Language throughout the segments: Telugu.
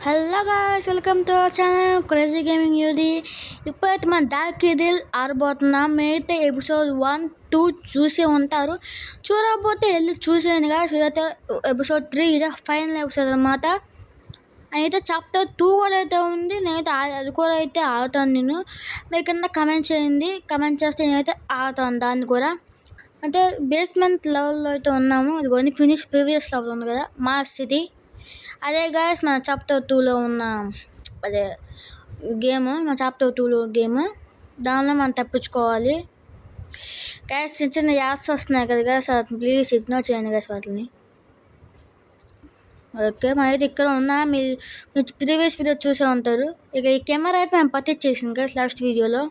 Hello guys, welcome to our channel crazy gaming యూది. ఇప్పుడైతే మన డార్క్ ఇదిల్ ఆడబోతున్నాం. మీరైతే ఎపిసోడ్ 1, 2 చూసే ఉంటారు. చూడకపోతే వెళ్ళి చూసేయండి గాయ్స్. ఇదైతే ఎపిసోడ్ 3, ఇదే ఫైనల్ ఎపిసోడ్ అనమాట. అయితే చాప్టర్ 2 కూడా అయితే ఉంది. నేనైతే అది కూడా అయితే ఆడుతాను. నేను మీ కింద కమెంట్ చేయండి. కమెంట్ చేస్తే నేనైతే ఆడుతాను దాన్ని కూడా. అంటే బేస్మెంట్ లెవెల్లో అయితే ఉన్నాము. అది కొన్ని ఫినిష్ ప్రీవియస్ లెవెల్ ఉంది కదా, మా సిటీ. అదే గాయస్ మన చాప్టర్ 2లో ఉన్న అదే గేమ్, మన చాప్టర్ 2లో గేమ్. దానిలో మనం తప్పించుకోవాలి గాయస్. చిన్న చిన్న యాడ్స్ వస్తున్నాయి కదా గాయస్, ప్లీజ్ ఇగ్నోర్ చేయండి గాయస్ వాటిని. ఓకే, అయితే ఇక్కడ ఉన్నా మీరు ప్రీవియస్ వీడియో చూసే ఉంటారు. ఇక ఈ కెమెరా అయితే మేము పర్చేజ్ చేసింది గాయస్ లాస్ట్ వీడియోలో.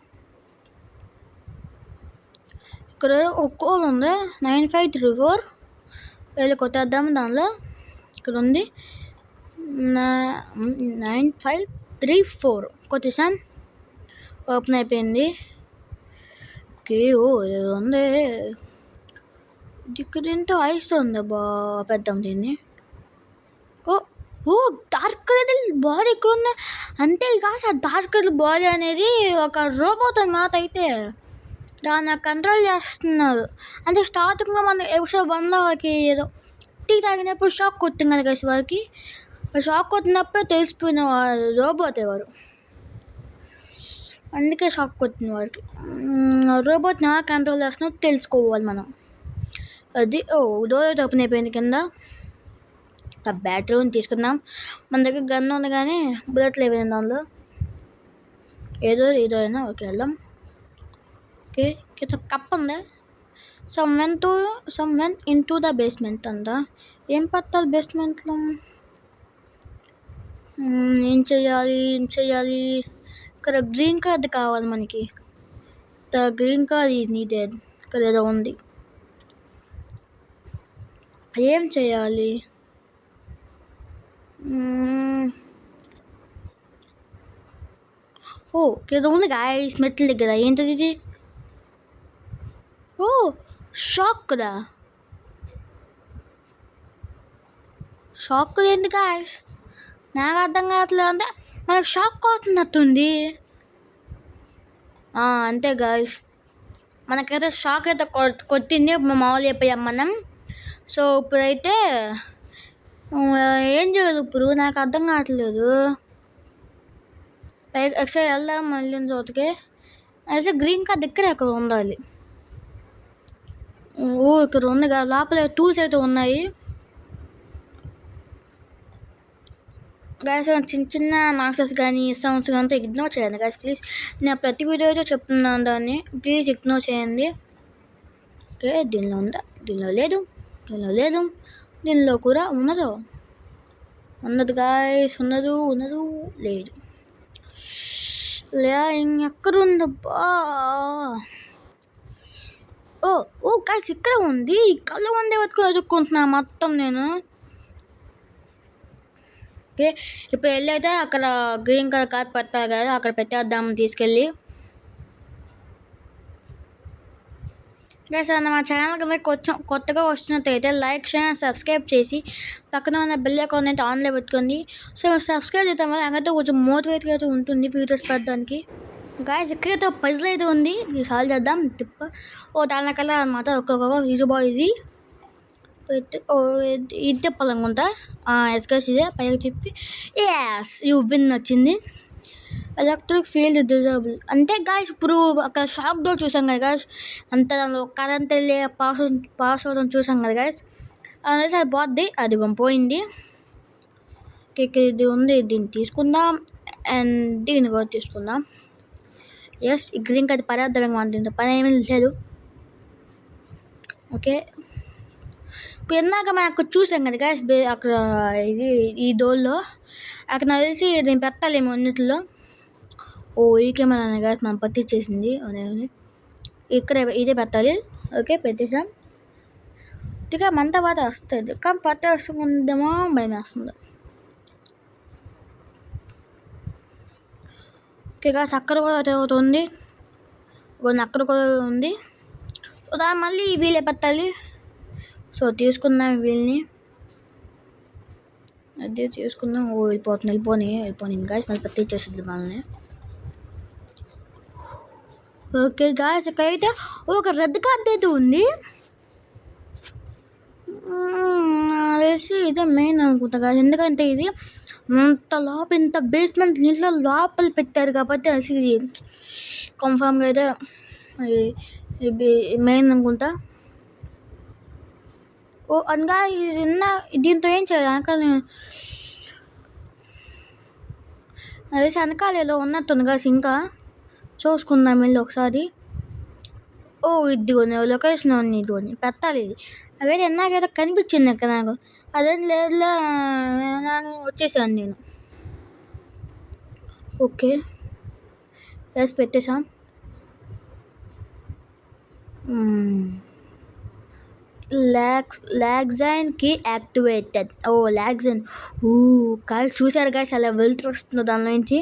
ఇక్కడ ఒక కోడ్ ఉంది 9534, వెళ్ళి కొట్టేద్దాం. దానిలో ఇక్కడ ఉంది 9534 కొట్టేసాను. ఓపెన్ అయిపోయింది. ఓకే, ఇది ఉంది. ఇక్కడ ఏంటో ఐస్ ఉంది. పెద్దాం దీన్ని. ఓ డార్క్ బాడీ ఇక్కడ ఉంది. అంతే కాదు, ఆ డార్క్ బాడీ అనేది ఒక రోబోట్ అన్నమాట. అయితే దాన్ని కంట్రోల్ చేస్తున్నారు. అంటే స్టార్టింగ్లో మన ఎపిసోడ్ 1లో వారికి ఏదో టీ తాగినప్పుడు షాక్ కొట్టింది కదా గైస్. వారికి షాక్ కొట్టినప్పుడే తెలిసిపోయిన రోబోట్ ఎవరు, అందుకే షాక్ కొట్టింది వారికి. రోబోట్ నా కంట్రోల్ చేస్తున్నా తెలుసుకోవాలి మనం. అది డోర్ ఓపెన్ అయిపోయింది. కింద బ్యాటరీ తీసుకుందాం. మన దగ్గర గన్ ఉంది కానీ బుల్లెట్లు అయిపోయింది దానిలో. ఏదో అయినా ఓకే వెళ్దాం. ఓకే, కప్ ఉంది. Some when in to the basement అంట. ఏం పట్టాలి బేస్మెంట్లో? ఏం చేయాలి? ఇక్కడ గ్రీన్ కార్డ్ కావాలి మనకి. The green card is needed. ఇక్కడ ఏదో ఉంది. ఏం చేయాలి? ఏదో ఉంది గాయస్ మెట్ల దగ్గర. ఏంటది ఇది? షాక్ కదా. షాక్ ఏంటి గాయస్? నాకు అర్థం కావట్లేదు. అంటే మనకు షాక్ అవుతున్నట్టుంది. అంతే గాయస్, మనకైతే షాక్ అయితే కొట్టింది. మామూలు అయిపోయాం మనం. సో ఇప్పుడైతే ఏం చేయదు. ఇప్పుడు నాకు అర్థం కావట్లేదు. ఒకసారి వెళ్దాం మళ్ళీ చోటుకి. అయితే గ్రీన్ కార్డ్ దగ్గర ఎక్కడ ఉండాలి. ఇక్కడ ఉంది కదా, లోపల టూల్స్ అయితే ఉన్నాయి గాయస్. చిన్న చిన్న నాక్సెస్ కానీ సౌండ్స్ కానీ ఇగ్నోర్ చేయండి గాయస్ ప్లీజ్. నేను ప్రతి వీడియో అయితే చెప్తున్నాను దాన్ని, ప్లీజ్ ఇగ్నోర్ చేయండి. ఓకే, దీనిలో ఉందా? దీనిలో లేదు. దీనిలో కూడా ఉన్నది గాయస్. ఉండదు లేదు. ఎక్కడుందబ్బా? గాయస్ ఇక్కడ ఉంది. కళ్ళ ఉందే వెతుక్కుంటున్నా మొత్తం నేను. ఓకే, ఇప్పుడు వెళ్ళి అయితే అక్కడ గ్రీన్ కలర్ కార్ పెట్టాలి కదా, అక్కడ పెట్టేద్దాం తీసుకెళ్ళి. గైస్ మా ఛానల్ కింద కొత్తగా వచ్చినట్టయితే లైక్, షేర్, సబ్స్క్రైబ్ చేసి పక్కన ఉన్న బెల్ ఐకాన్ అయితే ఆన్లో పెట్టుకోండి. సో సబ్స్క్రైబ్ చేద్దాం వల్ల అయితే కొంచెం మోటివేట్గా అయితే ఉంటుంది వీడియోస్ పెట్టడానికి. గాయస్ ఇక్కడైతే పజిల్ అయితే ఉంది, ఇది సాల్వ్ చేద్దాం. దాని కల్లా అనమాట. ఒక్కొక్క ఈజీ ఇది తిప్పాలనుకుంటా. ఎస్ గైస్, ఇదే పైకి తిప్పి యూ విన్ వచ్చింది. ఎలక్ట్రిక్ ఫీల్డ్ డిజేబుల్ అంటే గాయస్ ఇప్పుడు అక్కడ షాక్ డోర్ చూసాం కదా గాయస్. అంత కరెంట్ వెళ్ళి పాస్ అవడం చూసాం కదా గాయస్. అనేది అది పోద్ది. అది పోయింది. ఇది ఉంది, దీన్ని తీసుకుందాం. అండ్ దీన్ని కూడా తీసుకుందాం. ఎస్, ఈ గ్రీన్ కార్డ్ పర్యార్థం మన దీంతో పని ఏమీ లేదు. ఓకే, ఇప్పుడు ఇందాక మనం అక్కడ చూసాం కదా గాయస్, అక్కడ ఈ డోర్లో అక్కడ నాకు తెలిసి దీన్ని పెట్టాలేమో అన్నిటిలో. ఈ కెమెరా గాయస్ మనం పట్టించేసింది. ఇక్కడ ఇదే పెట్టాలి. ఓకే, పెట్టేసాం. ఇక మనతో పాటు వస్తుంది కానీ పట్టేస్తుందేమో భయం వేస్తుంది. ఓకే గాయస్, అక్కడ కూడా ఒకటి ఉంది. అక్కడ కూడా ఉంది. మళ్ళీ వీలే పెట్టాలి. సో తీసుకుందాం వీల్ని. అదే చేసుకుందాం. వెళ్ళిపోని గాయస్, మళ్ళీ పట్టించేస్తుంది మనల్ని. ఓకే గాయస్, ఇక్కడైతే ఒక రెడ్ కార్డ్ అయితే ఉంది. అనేసి ఇదే మెయిన్ అనుకుంటా గాయస్, ఎందుకంటే ఇది అంత లోపల ఇంత బేస్మెంట్ నీళ్ళ లోపల పెట్టారు కాబట్టి అసలు ఇది కన్ఫామ్గా అయితే ఇది మెయిన్ అనుకుంటా. ఓ అనగా దీంతో ఏం చేయాలి వెనకాల, అదే వెనకాల ఏదో ఉన్నట్టుంది గాయస్, ఇంకా చూసుకుందాం వెళ్ళి ఒకసారి. ఓ ఇదిగోని లొకేషన్ ఉంది, ఇదిగోని పెట్టాలి. ఇది అదైతే ఎన్నాకైతే కనిపించింది ఇక్కడ నాకు, అదేం లేదులే వచ్చేసాను నేను. ఓకే ఎస్ పెట్టేసాం. లాగ్జైన్ కి యాక్టివేటెడ్. ఓ లాగ్జైన్, కాదు చూసారు గాయస్ అలా వెళ్తూ వస్తుంది దాని నుంచి.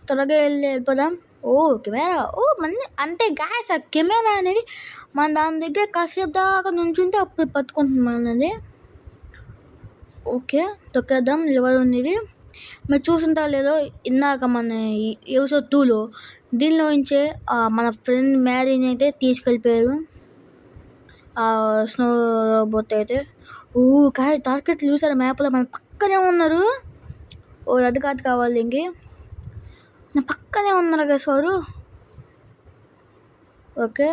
త్వరగా వెళ్ళిపోదాం. ఓ కెమెరా, మంది అంతే గాయస్, ఆ కెమెరా అనేది మన దాని దగ్గర కాసేపు దాకా నుంచుంటే అప్పుడు పట్టుకుంటుంది మనది. ఓకే తొక్కేద్దాం. లివర్ ఉంది, మీరు చూసుంటారో లేదో, ఇందాక మన ఎపిసోడ్ 2లో దీనిలో నుంచే మన ఫ్రెండ్ మ్యారీని అయితే తీసుకెళ్ళిపోయారు స్నో రోబోట్ అయితే. కాయ టార్గెట్లు చూసారు మ్యాప్లో మన పక్కనే ఉన్నారు. అది కావాలి ఇంకే నా పక్కనే ఉన్నారు కదా సారు. ఓకే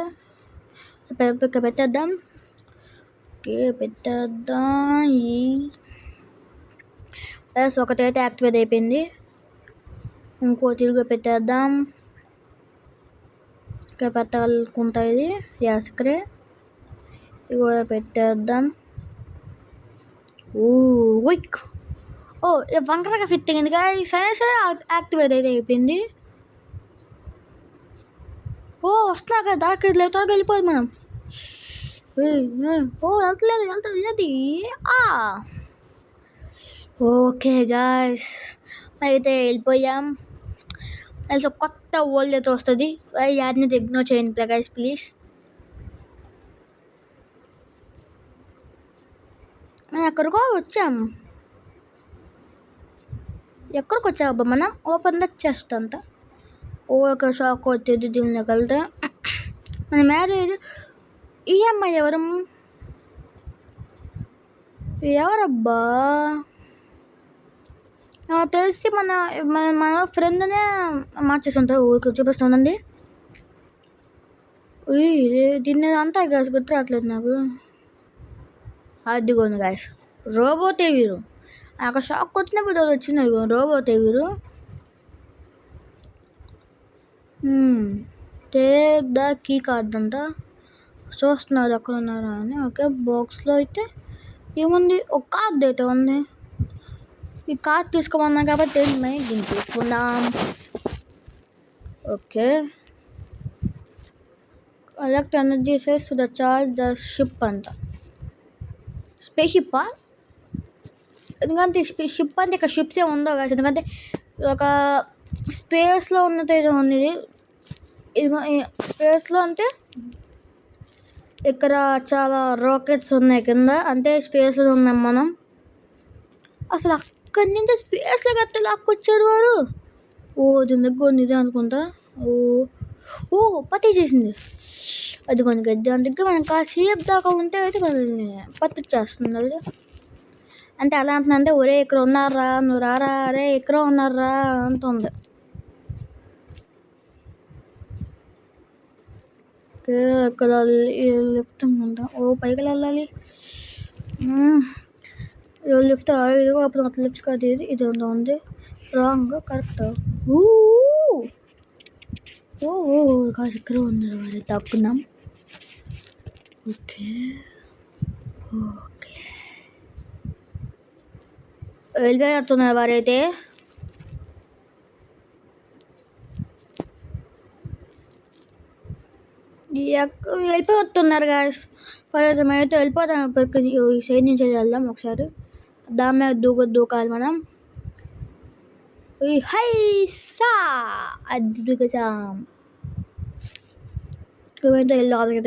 పెట్టేద్దాం. ఈ ప్లస్ ఒకటైతే యాక్టివేట్ అయిపోయింది, ఇంకో తిరిగి పెట్టేద్దాం. ఇక్కడ పెట్టాలనుకుంటా ఇది యాస్క్రే, ఇది కూడా పెట్టేద్దాం. విక్ వంకరగా ఫిట్ అయింది కానీ సరే యాక్టివేట్ అయితే అయిపోయింది. వస్తున్నా కదా డార్క్ లేదు, త్వరగా వెళ్ళిపోదు మనం. వెళ్తుంది. ఓకే గాయస్ అయితే వెళ్ళిపోయాం. అసలు కొత్త వరల్డ్ అయితే వస్తుంది, యాడ్ని ఇగ్నోర్ చేయండి గాయస్ ప్లీజ్. ఎక్కడికో వచ్చాం, ఎక్కడికి వచ్చావబ్బా మనం? ఓపెన్ ద చెస్ట్ అంతా. ఒక షాక్ వచ్చేది దీనిలోకి వెళ్తే. మన మ్యారేజ్ ఈఎంఐ ఎవరబ్బా తెలిసి మన ఫ్రెండ్నే మార్చేసి ఉంటారు. ఊరికి చూపిస్తుందండి. దీన్ని అంతా గ్యాస్ గుర్తు రావట్లేదు నాకు. అదిగోండి గ్యాస్ రోబోటే వీరు. అక్కడ షాక్ వచ్చినప్పుడు వచ్చింది రోబోటే వీరు. టేక్ ద కీ కార్డ్ అంతా చూస్తున్నారు ఎక్కడ ఉన్నారా అని. ఓకే బాక్స్లో అయితే ఏముంది, ఒక కార్డ్ అయితే ఉంది. ఈ కార్డ్ తీసుకోమన్నా కాబట్టి దీన్ని తీసుకుందాం. Okay collect energy says the charge the ship అంట. స్పేస్ షిప్పా? ఎందుకంటే షిప్ అంటే ఇక్కడ షిప్స్ ఏమి ఉండవు కదా, ఎందుకంటే ఒక స్పేస్లో ఉన్నది ఏదో ఉంది. ఇది స్పేస్లో అంటే ఇక్కడ చాలా రాకెట్స్ ఉన్నాయి కింద, అంటే స్పేస్లో ఉన్నాం మనం. అసలు అక్కడి నుంచి స్పేస్లోకి ఎట్లా లాక్కొచ్చారు వారు? దీని దగ్గర నిజే అనుకుంటా. పత్తి చేసింది అది కొన్ని గడ్డి. దాని దగ్గర మనం కాసేపు దాకా ఉంటే అయితే పత్తి చేస్తుంది అది. అంటే ఎలా అంటున్నా అంటే, ఒరే ఇక్కడ ఉన్నారా, నువ్వు రారా, అరే ఇక్కడ ఉన్నారా అంటుంది. ఇక్కడ లిఫ్ట్ ఉందా? పైకి వెళ్ళాలి. లిఫ్ట్ ఇదిగో, అప్పుడు అట్లా లిఫ్ట్ కాదు ఇది ఎంత ఉంది రాంగ్ కరెక్ట్. కాదు ఇక్కడ ఉన్నారు వారు, తప్పుకున్నాం. ఓకే వెళ్ళిపోతున్నారు వారైతే. వెళ్ళిపోతున్నారు గాయస్. పర్లేదు మేమైతే వెళ్ళిపోతాం. ఇప్పటికి ఈ సైడ్ నుంచి వెళ్దాం ఒకసారి. దాని మీద దూకాలి మనం. హై సా అది దూకేసాం.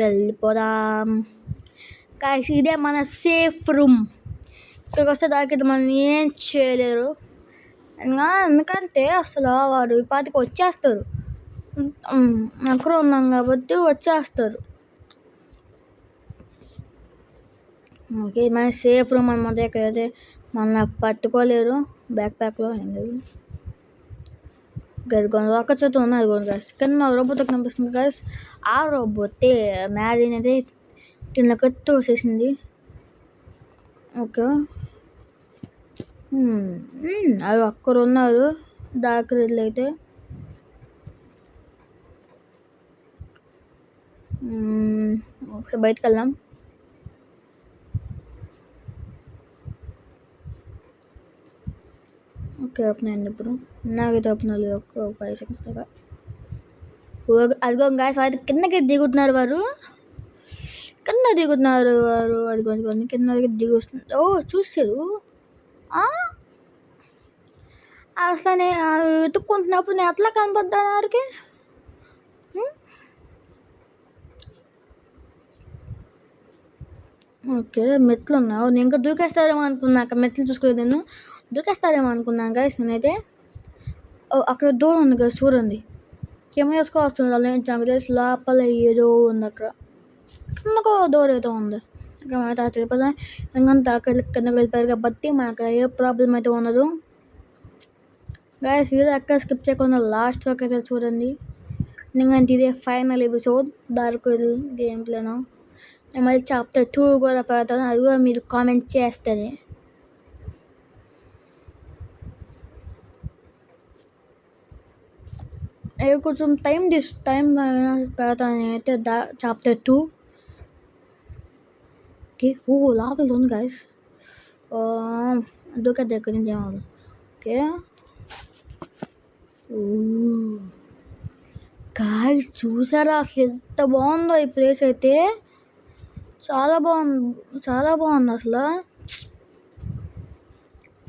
వెళ్ళిపోదాం గాయస్. ఇదే మన సేఫ్ రూమ్. ఇక్కడికి వస్తే దానికి మనం ఏం చేయలేరు. ఎందుకంటే అసలు వాడు ఈ పాటికి వచ్చేస్తారు. అక్కడ ఉన్నాం కాబట్టి వచ్చేస్తారు. ఓకే, మన సేఫ్ రూమ్ అనమాట. ఇక్కడైతే మన పట్టుకోలేరు. బ్యాక్ ప్యాక్లో ఏం లేదు. గదిగొని ఒక చోట ఉన్నారు గైస్. కింద రోబోట్ కనిపిస్తుంది గైస్. ఆ రోబోటే మ్యారీని అయితే కిందకి తోసేసింది. ఓకే, అవి అక్కడ ఉన్నారు డార్క్ రెడ్లు అయితే. ఒకసారి బయటకు వెళ్దాం. ఓకే, ఓపెన్ అయింది. ఇప్పుడు నాకైతే ఓపెన్ అవ్వలేదు. ఒక 5 seconds దాకా. అదిగో గాయస్ అయితే కిందకి దిగుతున్నారు వారు. అదిగో కిందకి దిగి వస్తుంది. ఓ చూసారు అసలు నేను వెతుక్కుంటున్నప్పుడు నేను అట్లా కనపడ్డాను వారికి. ఓకే, మెట్లు ఉన్నావు. నేను ఇంకా దూకేస్తారేమో అనుకున్నాక మెట్లు చూసుకోలేదు. నేను దూకేస్తారేమో అనుకున్నాను గైస్ నేనైతే. అక్కడ డోర్ ఉంది కదా, చూడండి. కెమెరాస్కో వస్తుంది అలా తెలిసి లోపల ఏదో ఉంది. అక్కడ కిందకు డోర్ ఏదో ఉంది. ఇక్కడ తిరుపతి ఎందుకంటే అక్కడ కిందకి వెళ్ళిపోయారు కాబట్టి మనకు ఏ ప్రాబ్లం అయితే ఉండదు. గైస్ వీడియో ఎక్కడ స్కిప్ చేయకుండా లాస్ట్ వరకు అయితే చూడండి. ఎందుకంటే ఇదే final episode dark game plain. నేను మళ్ళీ చాప్టర్ 2 కూడా పెడతాను. అది కూడా మీరు కామెంట్ చేస్తేనే. కొంచెం టైం పెడతాను నేనైతే చాప్టర్ 2. ఓకే, లోపల ఉంది గైస్. దూక దగ్గర నుంచి ఏమవుతుంది. ఓకే గాయ్స్ చూసారా అసలు ఎంత బాగుందో ఈ ప్లేస్ అయితే. చాలా బాగుంది అసలు.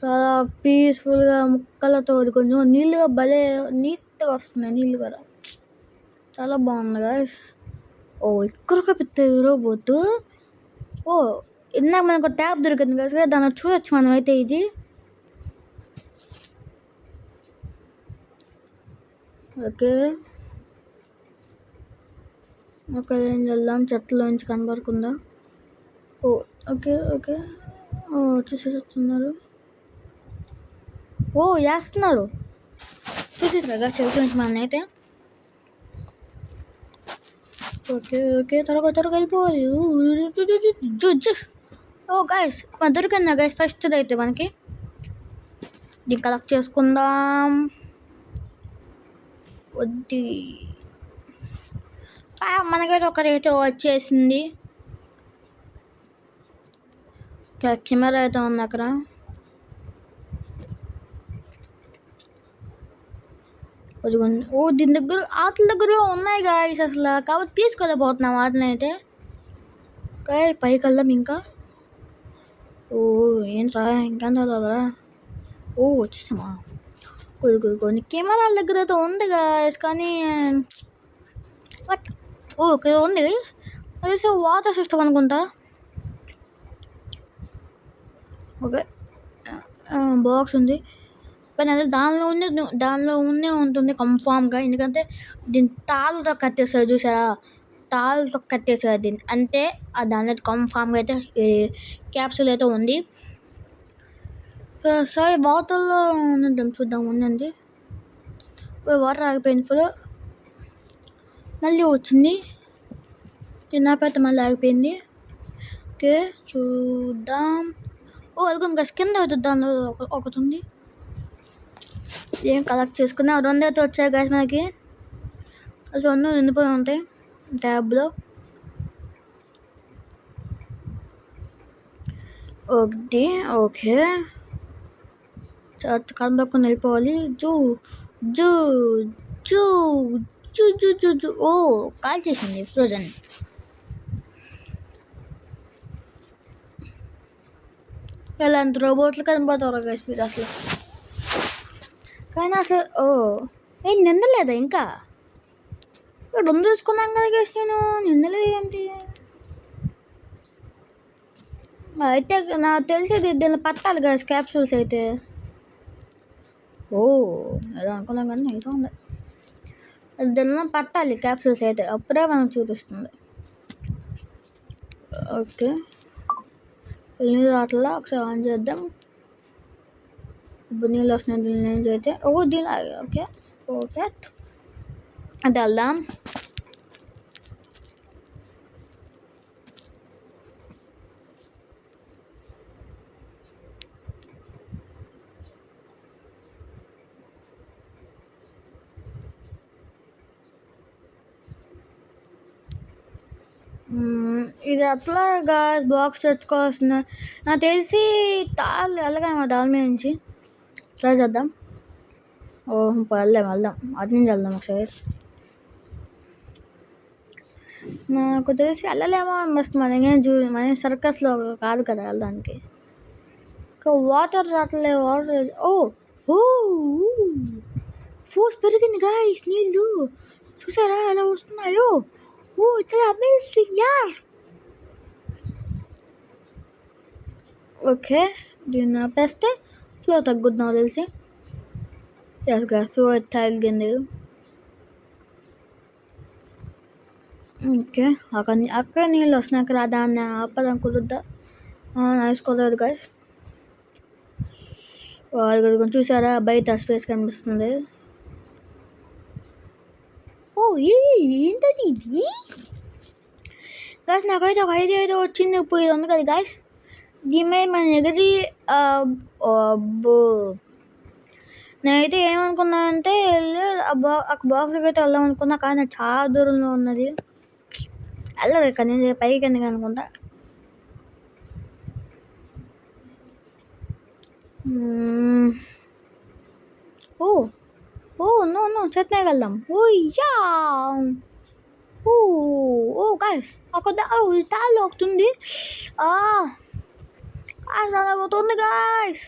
చాలా పీస్ఫుల్గా ముక్కలతో కొంచెం నీళ్ళుగా భలే నీట్గా వస్తున్నాయి నీళ్ళు కూడా. చాలా బాగుంది గాయ్స్. ఇక్కడ పెద్ద రోబోట్. ఇందాక మనకు ట్యాబ్ దొరికింది కదా, దాన్ని చూడొచ్చు మనం అయితే. ఇది ఓకే ఏం వెళ్దాం. చెట్లలోంచి కనబడకుండా. ఓకే చూసేస్తున్నారు. వేస్తున్నారు చూసేసారు చెట్ల నుంచి మన అయితే. ఓకే త్వరగా వెళ్ళిపోవాలి. గైస్ మన దొరికిందా గైస్ ఫస్ట్ అయితే మనకి. దీన్ని కలెక్ట్ చేసుకుందాం. వద్ది మనకైతే ఒక రేట్ వచ్చేసింది. కెమెరా అయితే ఉంది అక్కడ. దీని దగ్గర ఆటల దగ్గర ఉన్నాయి గాయస్ అసలు, కాబట్టి తీసుకోలేకపోతున్నాం ఆటలు అయితే. పైకి వెళ్దాం ఇంకా. ఏంట్రా ఇంకేం చదవాలరా. వచ్చేసామా. కొన్ని కెమెరాల దగ్గర అయితే ఉంది గాయస్, కానీ ఓకే ఉంది. అది వాటర్ సిస్టమ్ అనుకుంటా. ఓకే బాక్స్ ఉంది, కానీ అదే దానిలో ఉండే ఉంటుంది కన్ఫామ్గా. ఎందుకంటే దీన్ని తాళ్ళతో కట్టేసారు చూసారా, తాళ్ళతో కట్టేసారు దీన్ని. అంటే దానిలో కన్ఫామ్గా అయితే క్యాప్సూల్ అయితే ఉంది. సరే వాటర్లో ఉన్నద్దాం చూద్దాం. ఉందండి, వాటర్ ఆగిపోయింది ఫుల్. మళ్ళీ వచ్చింది, తిన్నపైతే మళ్ళీ ఆగిపోయింది. ఓకే చూద్దాం. అదిగో కింద అవుతుంది, దానిలో ఒకటి ఉంది. ఏం కలెక్ట్ చేసుకున్నా 2 అయితే వచ్చాయి గాయస్ మనకి. అసలు 2 నిండిపోయి ఉంటాయి ట్యాబ్లో. ఒకటి ఓకే కనబడుకుని వెళ్ళిపోవాలి. Zoo zoo zoo zoo zoo zoo zoo call చేసింది ఫ్రోజన్. ఎలాంటి రోబోట్లు కనబడతారు గైస్ మీరు అసలు. కానీ అసలు ఏం నిందలేదా ఇంకా. 2 తీసుకున్నాం కదా గైస్, నేను నిందలేదు ఏంటి. అయితే నాకు తెలిసేది దీనిలో పట్టాలి కదా క్యాప్సూల్స్ అయితే. ఓ ఏదో అనుకున్నాం కానీ అయితే ఉంది. దీనిలో పట్టాలి క్యాప్సూల్స్ అయితే, అప్పుడే మనకు చూపిస్తుంది. ఓకే నీళ్ళు రావట్లా, ఒకసారి ఆన్ చేద్దాం. ఇప్పుడు నీళ్ళు వస్తున్నాయి, దీని ఏం చేస్తే దీని ఓకే పర్ఫెక్ట్. అది వెళ్దాం. ఇది ఎట్లాగా బాక్స్ తెచ్చుకోవాల్సిన, నాకు తెలిసి తాళ్ళు వెళ్ళగామా దాని మీద నుంచి ట్రై చేద్దాం. వెళ్దాం అటు నుంచి వెళ్దాం ఒకసారి. నాకు తెలిసి వెళ్ళలేమో అనిపిస్తుంది. మన సర్కస్లో కాదు కదా వెళ్ళడానికి. ఇంకా వాటర్ రావట్లే, వాటర్ ఫోర్స్ పెరిగింది గాయ్స్. నీళ్ళు చూసారా ఎలా వస్తున్నాయో? చాలా అమేజింగ్ యార్. ఓకే దీన్ని ఆపేస్తే ఫ్లో తగ్గుద్దాం తెలిసి. ఎస్ గా ఫ్లో తగ్గింది. ఓకే అక్కడ నీళ్ళు వస్తున్నాయి, అక్కడ దాన్ని ఆపదాం కుదురుద్దా? వేసుకోలేదు గాయస్. చూసారా బయట స్పేస్ కనిపిస్తుంది. ఏంటది ఇది గాయస్? నాకైతే ఒక ఐడియా అయితే వచ్చింది. ఇప్పుడు ఇది ఉంది కదా గాయస్, దీని మీద మన ఎగిరి అబ్బో నేనైతే ఏమనుకున్నానంటే వెళ్ళి ఆ బాక్స్కి అయితే వెళ్దాం అనుకున్నా, కానీ నాకు చాలా దూరంలో ఉన్నది. వెళ్ళదు కానీ పైకి ఎందుకు అనుకుంటా. నో చెట్నే వెళ్దాం. గాయస్ అక్కడ తాళ్ళు ఒకటి ఉంది. ఒకటి ఉంది గాయస్,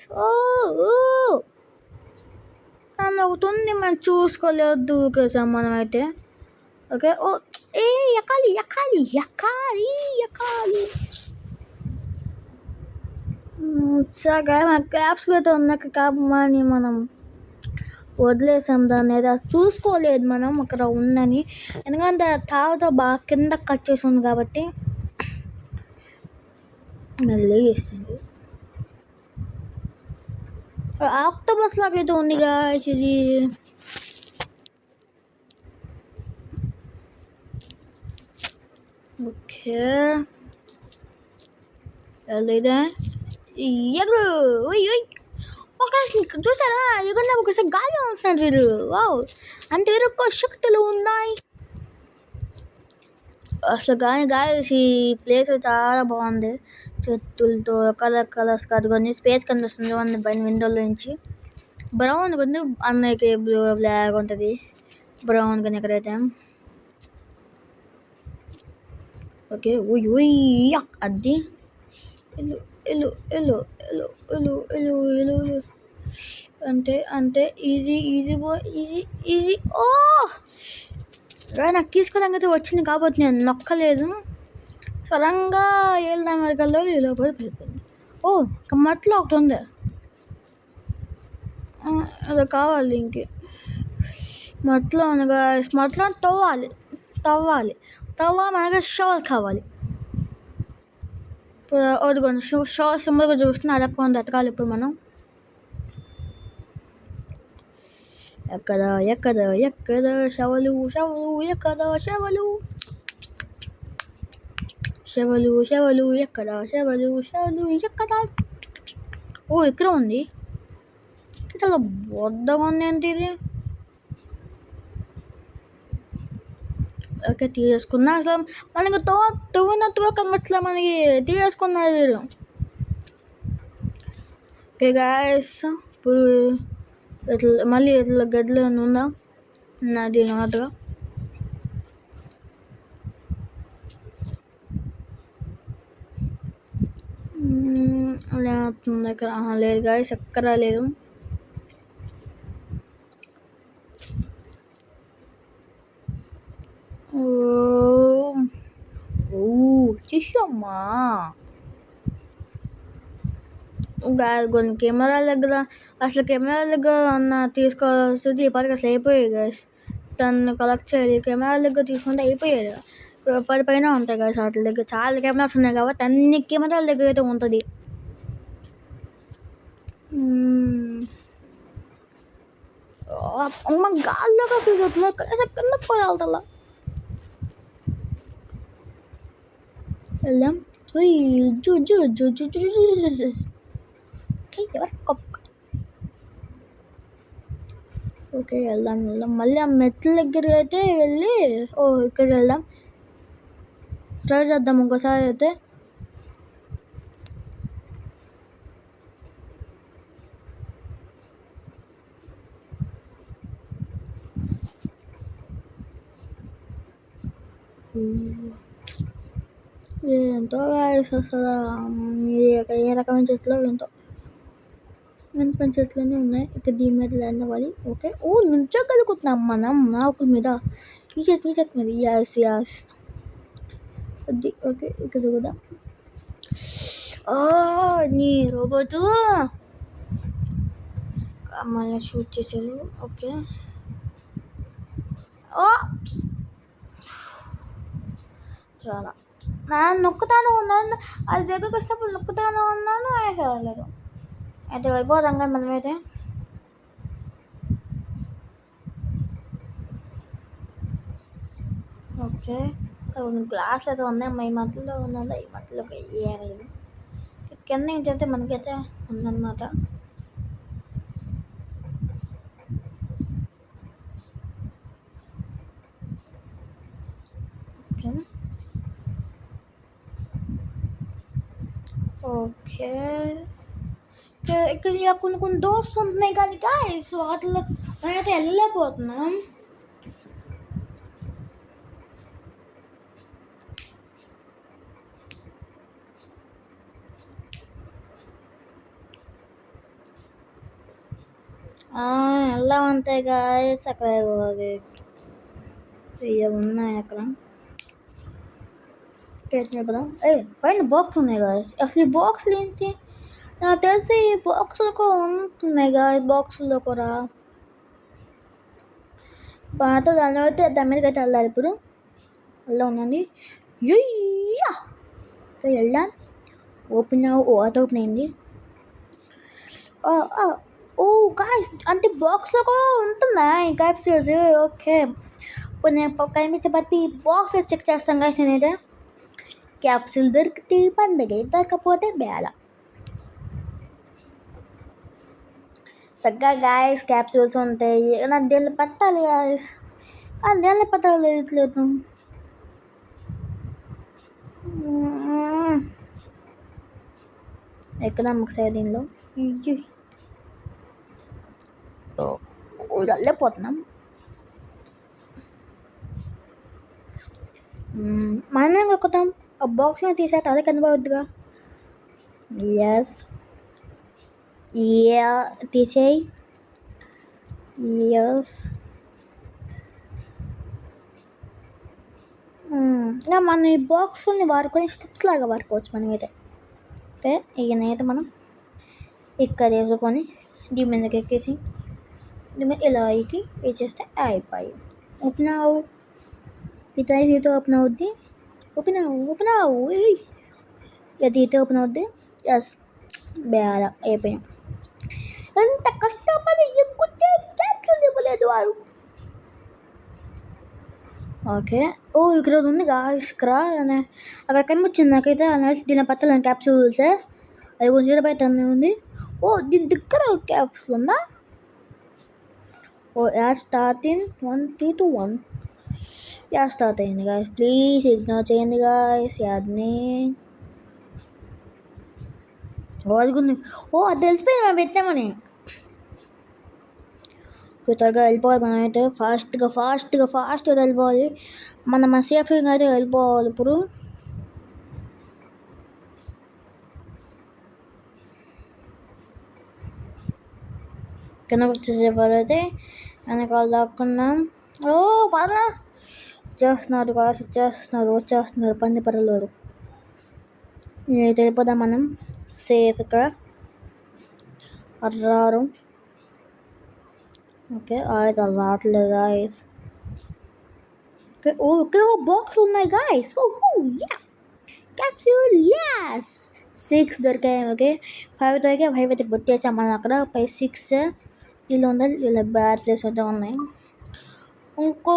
దానిలో ఒకటి ఉంది, మనం చూసుకోలేదు దూకేసాం మనం అయితే. ఓకే ఎక్కాలి ఎక్కాలి ఎక్కాలి ఎక్కాలి. సరే మన క్యాప్స్లో అయితే ఉన్నాక కాపమని మనం వదిలేసాం దాన్ని, అయితే చూసుకోలేదు మనం అక్కడ ఉందని. ఎందుకంటే తావుతో బాగా కింద కట్ చేసి ఉంది కాబట్టి మళ్ళీ వేసింది. ఆక్టోబస్ లాగైతే ఉంది గాయస్ ఇది. ఓకే లేదా ఎగురు చూసారా? ఎగురున్నా ఒకసారి గాలి ఉంటున్నారు వీరు. అంత ఎక్కువ శక్తులు ఉన్నాయి అసలు. కానీ గాయస్ ఈ ప్లేస్ చాలా బాగుంది, చెట్టులతో కలర్స్ కాదు కొన్ని స్పేస్ కనిపిస్తుంది పైన విండోలో నుంచి. బ్రౌన్ ఉంది అన్నకి, బ్లాక్ ఉంటుంది బ్రౌన్ కానీ ఎక్కడైతే. ఓకే అది అంతే ఈజీ. నాకు తీసుకోవడానికి వచ్చింది కాబట్టి నేను నొక్కలేదు. సడన్గా వెళ్దాం వరకల్లో ఇలా పడిపోయింది. మట్లో ఒకటి ఉంది, అది కావాలి. ఇంకే మట్లో అనగా మట్లో తవ్వాలి మనకి షవల్ కావాలి. ఇప్పుడు వదుకోండి షవల్ సింబల్గా చూస్తున్నా, అడగకుండా ఎతకాలి ఇప్పుడు మనం. ఎక్కడ షవలు ఎక్కడ షవలు ఎక్కడ షవలు ఎక్కడ? ఇక్కడ ఉంది, చాలా బొద్దగా ఉంది ఏంటి ఇది. ఓకే తీసేసుకున్నా. అసలు మనకి తవ్వినట్టుగా కనబట్లా, మనకి తీసేసుకున్నారు వీరు. ఓకే గాయస్ ఇప్పుడు మళ్ళీ ఇట్లా గదిలో ఉందా నాది అన్నట్టుగా. దగ్గర లేదు గాయస్, ఎక్కడ లేదు. చేసామ్మా కొన్ని కెమెరాల దగ్గర అసలు కెమెరాల దగ్గర ఉన్న తీసుకోవాల్సింది ఇప్పటికి అసలు అయిపోయాయి గైస్. తను కలెక్ట్ చేయాలి కెమెరాల దగ్గర తీసుకుంటే అయిపోయాడు. 10 పైన ఉంటాయి గైస్ వాటి దగ్గర. చాలా కెమెరాస్ ఉన్నాయి కాబట్టి అన్ని కెమెరాల దగ్గర అయితే ఉంటుంది. అమ్మ గాల్లోగా ఫీజ్ అవుతున్నా కింద పోయాల వెళ్దాం. ఓకే వెళ్దాం. మళ్ళీ ఆ మెట్ల దగ్గర అయితే వెళ్ళి ఇక్కడికి వెళ్దాం. ట్రై చేద్దాం ఇంకోసారి అయితే. ఎంతో అసలు ఏ రకమైన చెట్లు ఎంతో మంచి మంచి చెట్లన్నీ ఉన్నాయి. ఇక్కడ దీని మీద ల్యాండ్ అవ్వాలి. ఓకే నుంచోగలుగుతున్నాం మనం ఆకుల మీద. ఈ చెట్టు మీద యాస్ అది ఓకే. ఇక్కడ కూడా నీ రోబోటు మళ్ళీ షూట్ చేశారు. ఓకే చాలా నేను నొక్కుతాను ఉన్నాను. అది దగ్గరకు వచ్చినప్పుడు నొక్కుతాను ఉన్నాను. వేసేవాళ్ళదు అయితే వెళ్ళిపోదాం కానీ మనమైతే. ఓకే గ్లాసులు అయితే ఉన్నాయి. ఈ మధ్యలో ఉన్నదా ఈ మధ్యలో వేయలేదు. కింద ఏంటంటే మనకైతే ఉందన్నమాట. ఓకే ఇక్కడ కొన్ని డోర్స్ ఉంటున్నాయి కానీ గాయ్స్ వాటిలో అయితే వెళ్ళలేకపోతున్నాం. వెళ్దామంతే గాయ్స్. అక్కడ ఉన్నాయి అక్కడ పైన బాక్స్ ఉన్నాయి గాయ్స్. అసలు ఈ బాక్స్లు ఏంటి? నాకు తెలిసి ఈ బాక్సులు కూడా ఉంటున్నాయి గాయ్స్. బాక్సుల్లో కూడా పాత దాని అయితే దాని మీదకి అయితే వెళ్ళాలి. ఇప్పుడు అలా ఉందండి. వెళ్ళాం. ఓపెన్ అది ఓపెన్ అయింది. గాయ్స్ అంటే బాక్స్లో కూడా ఉంటున్నాయి క్యాప్సూల్స్. ఓకే ఇప్పుడు నేను కనిపించే ప్రతి బాక్స్ చెక్ చేస్తాను గాయ్స్. నేనైతే క్యాప్సూల్ దొరికితే పండగ, దొరకపోతే బేల. చక్కగా గాయస్ క్యాప్సూల్స్ ఉంటాయి. నాకు దేళ్ళు పట్టాలి గాయస్, కానీ దేళ్ళు పట్టాలి తెలియట్లేదు. ఎకనామిక్ సైడ్ దీనిలో వెళ్ళిపోతున్నాం. మనం ఎక్కుతాం. ఆ బాక్స్లో తీసేస్తే అదే కనబడుద్దిగా. తీసేయి. మన ఈ బాక్స్ని వాడుకొని స్టెప్స్ లాగా వాడుకోవచ్చు మనమైతే. ఓకే ఈయనైతే మనం ఇక్కడ వేసుకొని దీని మీదకి ఎక్కేసి దీని మీద ఇలా ఎక్కి వేసేస్తే అయిపోయి. ఓపెన్ అవ్వు. ఇతను ఓపెన్ అవుద్ది. ఓపెన్ అవ్వు. ఇది ఓపెన్ అవుద్ది. బేల అయిపోయాం. ఎంత కష్టపడి ఎక్కుతే క్యాప్సూల్ ఇవ్వలేదు వారు. ఓకే ఇక్కడ ఉంది గాయ్స్. అక్కడ కనిపించింది నాకైతే. అనేసి దీని పక్కన క్యాప్సూల్స్ అది కొంచెం 0/10 ఉంది. దీని దగ్గర క్యాప్సూల్ ఉందా? స్టార్టింగ్ 1 3 2 1 స్టార్ట్ అయింది గాయస్. ప్లీజ్ ఇగ్నోర్ చేయండి గాయస్. యాడ్ని అదిగుంది. అది తెలిసిపోయి మేము పెట్టామని. త్వరగా వెళ్ళిపోవాలి. మనం అయితే ఫాస్ట్గా వెళ్ళిపోవాలి. మన సేఫ్గా అయితే వెళ్ళిపోవాలి. ఇప్పుడు కింద వచ్చేసేవారు అయితే వెనకాల దాక్కున్నాం. పర్లా వచ్చేస్తున్నారు పంది పర్రలోరు. నేనైతే వెళ్ళిపోదాం మనం సేఫ్. ఇక్కడ రారు. ఓకే అయితే రావట్లేదు గాయస్. ఓకే ఇక్కడ బాక్స్ ఉన్నాయి గాయస్. యా క్యాప్సూల్ యాస్ 6 దొరికాయి. ఓకే 5 దొరికాయి. 5 అయితే బొట్టేసాం మనం అక్కడ. 5 6 వీళ్ళు ఉండాలి. వీళ్ళ బ్యాట్లెస్ అయితే ఉన్నాయి. ఇంకో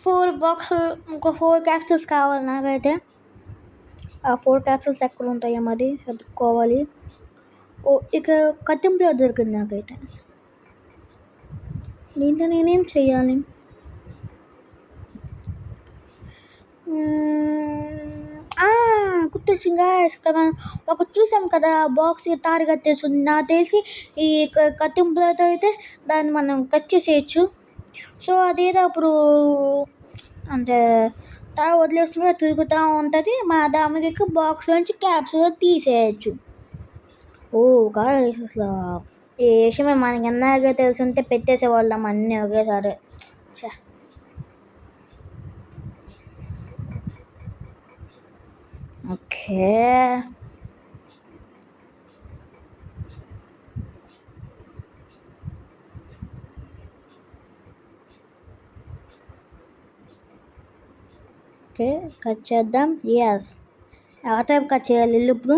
4 క్యాప్సూల్స్ కావాలి నాకైతే. ఆ 4 క్యాప్సూల్స్ ఎక్కడ ఉంటాయో మరి వెతుక్కోవాలి. ఇక్కడ కత్తింపులో దొరికింది నాకైతే. దీంట్లో నేనేం చెయ్యాలి? గుర్తొచ్చింది గాయస్. ఒక చూసాం కదా బాక్స్ తారు కట్టేస్తుంది. నాకు తెలిసి ఈ కత్తింపులతో అయితే దాన్ని మనం కట్ చేసేయచ్చు. సో అదేదో అప్పుడు అంటే తార వదిలేస్తుంటే తిరుగుతూ ఉంటుంది. మా దానికి బాక్స్ నుంచి క్యాప్సూల్ తీసేయచ్చు. గాయస్ అసలు ఈ విషయమే మనకి ఎన్నాగా తెలుసుంటే పెట్టేసేవాళ్ళం అన్నీ ఒకేసారి. ఓకే ఓకే కట్ చేద్దాం. ఎస్ ఆ టైప్ కట్ చేయాలి ఇల్లు ఇప్పుడు.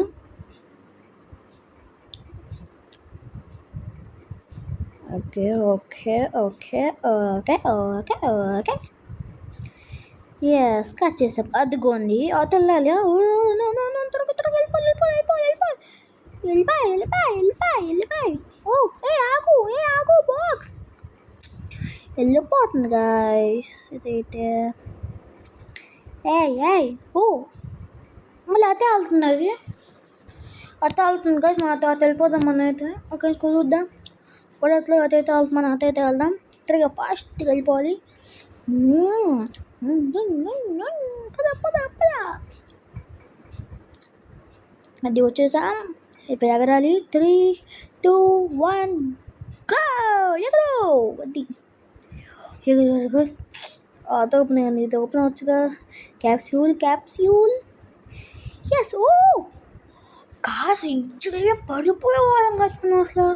Okay okay okay okay okay okay yes cut చేసాం. అదిగోండి అవతల్లాలి. వెళ్ళిపోయి ఆగు బాక్స్ వెళ్ళిపోతుంది గాయస్. ఇదైతే మళ్ళీ అతే వెళ్తుంది. అతే వెళ్తుంది గాయస్. మన అత వెళ్ళిపోదాం మనం అయితే. ఓకే చూద్దాం గొడవలో అతైతే మనం అతైతే వెళ్దాం. తిరిగా ఫాస్ట్గా వెళ్ళిపోవాలి. అది వచ్చేసాం. ఇప్పుడు ఎగరాలి. 3 2 1 గో ఎగరు. అది ఎగరు ఓపెన్ అయింది. ఇది ఓపెన్ వచ్చుగా. క్యాప్సూల్ ఎస్ కాసు ఇంచుగా పడిపోయేవాళ్ళం కష్టం అసలు.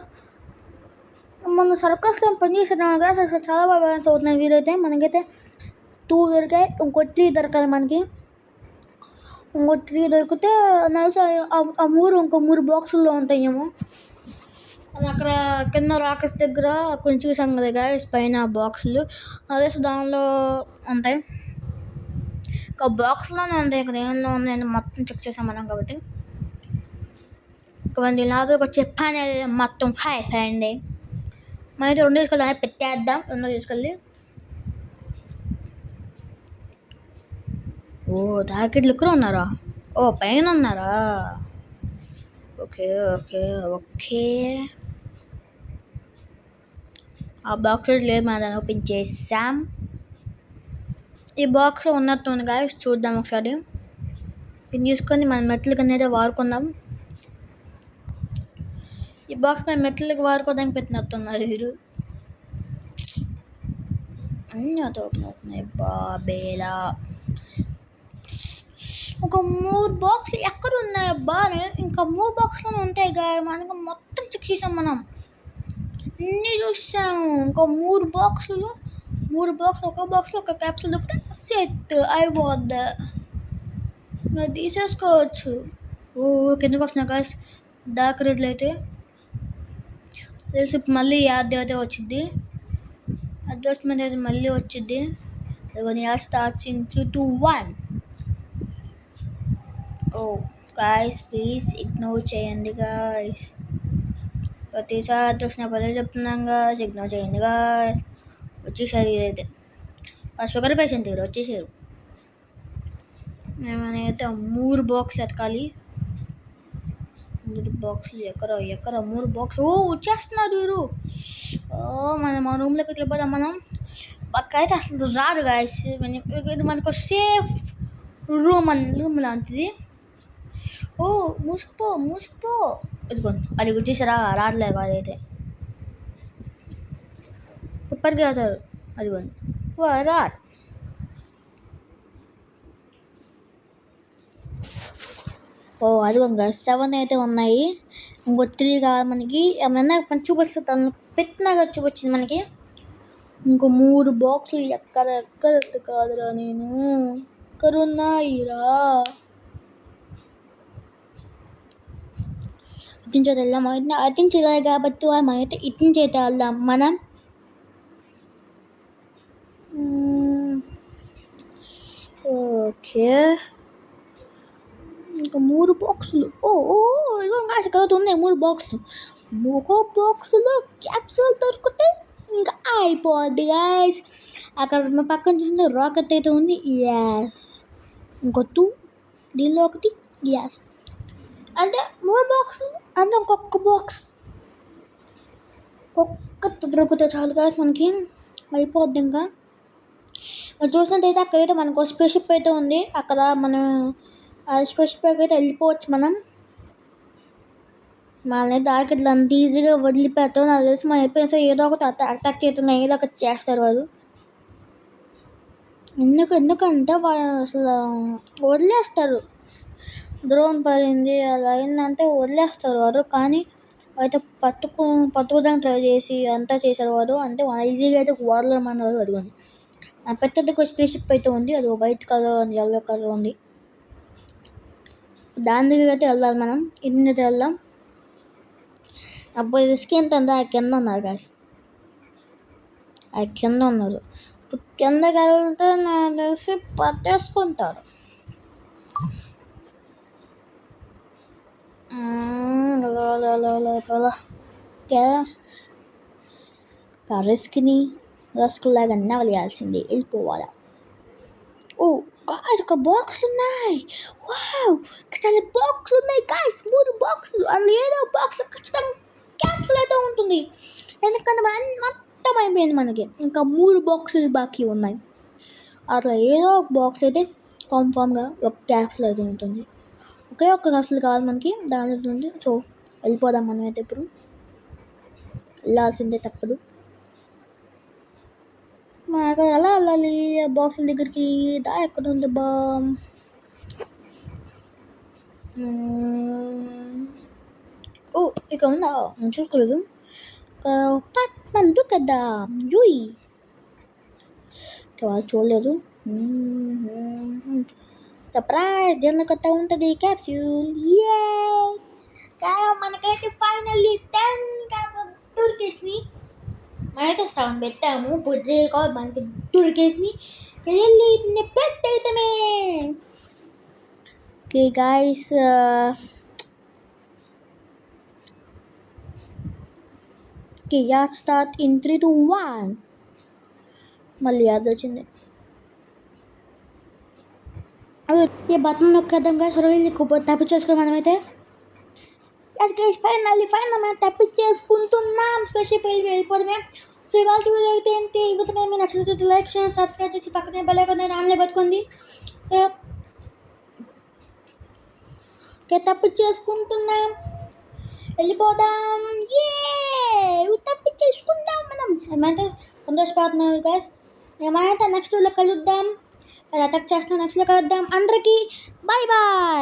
మన సర్కస్లో పనిచేసిన గ్యాస్ అసలు చాలా బాగా బ్యాలెన్స్ అవుతున్నాయి. వీరైతే మనకైతే 2 దొరికాయి. ఇంకో 3 దొరకాలి మనకి. ఇంకో 3 దొరికితే నాకు ఆ 3 ఇంకో 3 బాక్సుల్లో ఉంటాయేమో. అక్కడ కింద రాకెట్స్ దగ్గర కొంచెం చూసాం కదా గాయస్ పైన బాక్సులు. అదే దానిలో ఉంటాయి. ఒక బాక్స్లోనే ఉంటాయి. ఇక్కడ ఏంలో ఉన్నాయని మొత్తం చెక్ చేసాం మనం కాబట్టి. ఇక లాగా ఒక చెప్పాను మొత్తం అయిపోయింది. మనం 2 తీసుకెళ్ళి పెట్టేద్దాం. 2 తీసుకెళ్ళి టార్గెట్లు ఇక్కడ ఉన్నారా? పైన ఉన్నారా? ఓకే ఓకే ఓకే ఆ బాక్స్ లేదు. మనం దాన్ని ఓపెన్ చేసాం. ఈ బాక్స్ ఉన్నట్టుంది గాయస్. చూద్దాం ఒకసారి. దీన్ని తీసుకొని మన మెట్ల కింద అయితే వాడుకుందాం. ఈ బాక్స్ మన మెట్లకి వాడుకోవడానికి పెట్టినట్టున్నారు వీరు. అన్నీ అది ఓపెన్ అవుతున్నాయి బాబేలా. ఒక 3 బాక్సులు ఎక్కడ ఉన్నాయి అబ్బా? ఇంకా 3 బాక్సులు ఉంటాయి గా. మనకు మొత్తం చెక్ చేసాం మనం. అన్నీ చూసాము. ఇంకా 3 బాక్సులు. ఒక బాక్స్లో ఒక క్యాప్సూల్ దొరికితే సెట్ అయిపోద్ది. మరి తీసేసుకోవచ్చు. కిందకు వస్తున్నా గాయస్. డార్క్ రెడ్లు అయితే తెలిసి మళ్ళీ యాడ్ అయితే వచ్చింది. అడ్జస్ట్మెంట్ అయితే మళ్ళీ వచ్చింది. Add starts in 3 2 1. Guys please ignore చేయండి గాయస్. ప్రతిసారి చూసిన పదే చెప్తున్నాం గాయస్. ఇగ్నోర్ చేయండి గాయస్. వచ్చేసారు ఇదైతే. ఆ షుగర్ పేషెంట్ దగ్గర వచ్చేసారు. మేమైతే 3 బాక్సులు ఎతకాలి. 3 బాక్సులు ఎక్కడ 3 బాక్సులు. వచ్చేస్తున్నారు వీరు. మన రూమ్లోకి వెళ్ళిపోదాం మనం. పక్కైతే అసలు రారు గాయస్. ఇది మనకు సేఫ్ రూమ్ లాంటిది. మూసిపో ఇదిగోండి. అది వచ్చేసారా? రావట్లేదు అదైతే. ఇప్పటికీ అవుతారు. అదిగోండి రారు. అదిగోంగా 7 అయితే ఉన్నాయి. ఇంకో 3 కావాలి మనకి. ఏమన్నా చూపిస్తుంది తను పెట్టినాగా చూపించింది మనకి. ఇంకో 3 బాక్సులు ఎక్కడ కాదురా నేను ఎక్కడున్నాయిరా. ఇట్టించేది వెళ్దాం. అతించేదాయి కాబట్టి మనం అయితే ఇట్టించైతే వెళ్దాం మనం. ఓకే, ఇంకా 3 బాక్సులు. ఇదిగో గాయస్ ఇక్కడ ఉన్నాయి 3 బాక్సులు. 3 బాక్సులు క్యాప్సూల్ దొరికితే ఇంకా అయిపోద్ది గాయస్. అక్కడ మా పక్కన చూసిన రాకెట్ అయితే ఉంది. ఎస్, ఇంకో 2 దీనిలో ఒకటి. ఎస్, అంటే 3 బాక్సులు అంటే ఇంకొక బాక్స్ ఒక్కటి దొరికితే చాలు గాయస్ మనకి అయిపోద్ది. ఇంకా మనం చూసినట్టయితే అక్కడైతే మనకు స్పేషిప్ అయితే ఉంది. అక్కడ మనం ఆ స్పేషిప్ అయితే వెళ్ళిపోవచ్చు. మనల్ని దానికి ఇట్లా అంత ఈజీగా వదిలిపెడతాం. నాకు తెలిసి మనం అయిపోయిన సరే ఏదో ఒకటి అటాక్ చేస్తున్నా, ఏదో ఒకటి చేస్తారు వారు. ఎందుకంటే వాళ్ళు అసలు వదిలేస్తారు. డ్రోన్ పడింది అలా అయిందంటే వదిలేస్తారు వారు. కానీ అయితే పట్టుకోవడానికి ట్రై చేసి అంతా చేశారు వారు. అంటే ఈజీగా అయితే వాడలేమన్నారు. అదిగోండి పెద్దది స్పేషిప్ అయితే ఉంది. అది వైట్ కలర్ ఉంది, ఎల్లో కలర్ ఉంది. దాని దగ్గర అయితే వెళ్దాం మనం. ఇంటి అయితే వెళ్దాం. అబ్బాయి రిస్క్ ఎంత ఉందా? కింద ఉన్నారు గాయస్, కింద ఉన్నారు. ఇప్పుడు కిందకి వెళ్తే నాకు తెలిసి పట్టేసుకుంటారు. రిస్క్ లాగా నవలేయాల్సింది, వెళ్ళిపోవాలా. గాయస్ ఇక్కడ బాక్స్ ఉన్నాయి. వావ్, చాలా బాక్స్ ఉన్నాయి గాయస్. 3 బాక్సులు. అందులో ఏదో బాక్స్ ఖచ్చితంగా క్యాప్సూల్ అయితే ఉంటుంది. ఎందుకంటే మొత్తం అయిపోయింది మనకి. ఇంకా 3 బాక్సులు బాకీ ఉన్నాయి. అట్లా ఏదో ఒక బాక్స్ అయితే కన్ఫామ్గా ఒక క్యాప్సూల్ అయితే ఉంటుంది. ఒకే ఒక్క క్యాప్సూల్ కావాలి మనకి, దాని ఉంటుంది. సో వెళ్ళిపోదాం మనం అయితే. ఇప్పుడు వెళ్ళాల్సిందే, తప్పదు. మనకు ఎలా వెళ్ళాలి బాక్సుల దగ్గరికి? ఎక్కడ ఉంది ఇక్కడ ఉందా? చూసుకోలేదు. పట్మందు కదా జూయి వాళ్ళు చూడలేదు. సర్ప్రైజ్, దీనిలో కొత్త ఉంటుంది క్యాప్సూల్. మనకైతే ఫైనల్లీ 10 క్యాప్సూల్ దొరికేసి మనమైతే 7 పెట్టాము. బుద్ధి కాదు మనకి దొరికేసి వెళ్ళి పెట్టయితమే. Okay guys, ad start in 3, 2, 1. మళ్ళీ యాడ్ వచ్చింది. ఈ బటన్ నొక్కేద్దాం గాయస్. తప్పించేసుకుని మనమైతే ఫైనల్ మనం తప్పించేసుకుంటున్నాం. స్పెషల్ పేజ్ వెళ్ళిపోవడమే. సో ఇవాళ వీడియో అయితే ఏంటి? ఈ విధంగా మీరు నచ్చినట్లయితే లైక్ చేయండి, సబ్స్క్రైబ్ చేసి పక్కనే బెల్ ఐకాన్ ఆన్లో పెట్టుకోండి. సో ఓకే, తప్పించేసుకుంటున్నాం, వెళ్ళిపోదాం. తప్పించేసుకుందాం మనం. ఏమైతే సంతోషపడుతున్నాం గాయస్. ఏమైతే నెక్స్ట్ వీడియోలో కలుద్దాం. అటాక్ చేస్తున్నాం. నెక్స్ట్ వీడియోలో కలుద్దాం. అందరికీ బాయ్ బాయ్.